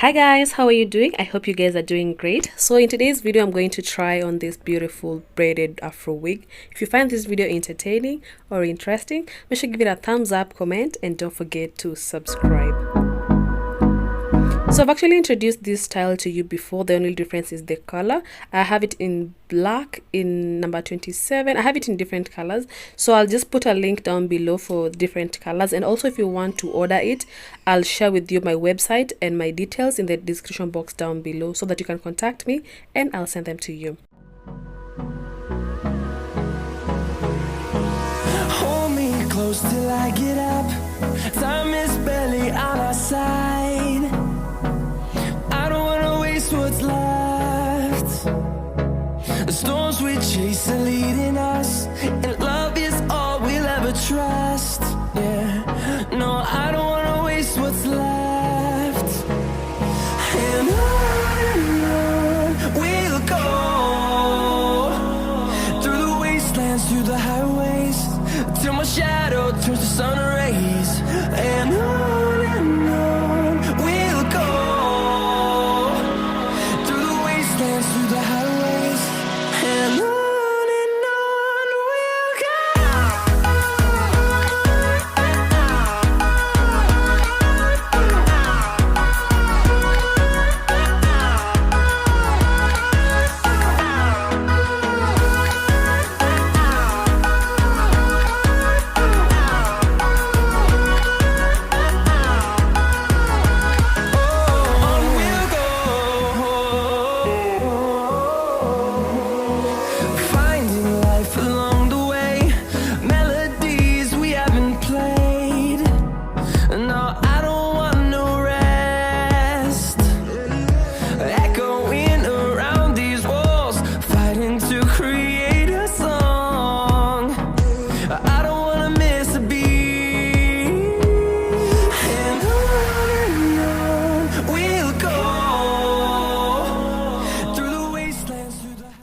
Hi guys, how are you doing? I hope you guys are doing great. So in today's video I'm going to try on this beautiful braided afro wig. If you find this video entertaining or interesting, make sure to give it a thumbs up, comment, and don't forget to subscribe. So I've actually introduced this style to you before. The only difference is the color. I have it in black in number 27. I have it in different colors, so I'll just put a link down below for different colors. And also, if you want to order it, I'll share with you my website and my details in the description box down below so that you can contact me and I'll send them to you. Hold me close till I get up. Time is barely on our side. What's left? The storms we chase are leading us, and love is all we'll ever trust. Yeah, no, I don't wanna waste what's left. And on we'll go, through the wastelands, through the highways, till my shadow turns to sun rays. And on we'll go.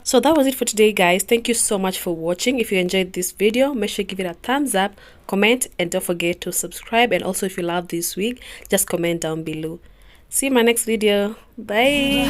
So that was it for today, guys. Thank you so much for watching. If you enjoyed this video, make sure you give it a thumbs up, comment, and don't forget to subscribe. And also, if you love this wig, just comment down below. See you in my next video. Bye.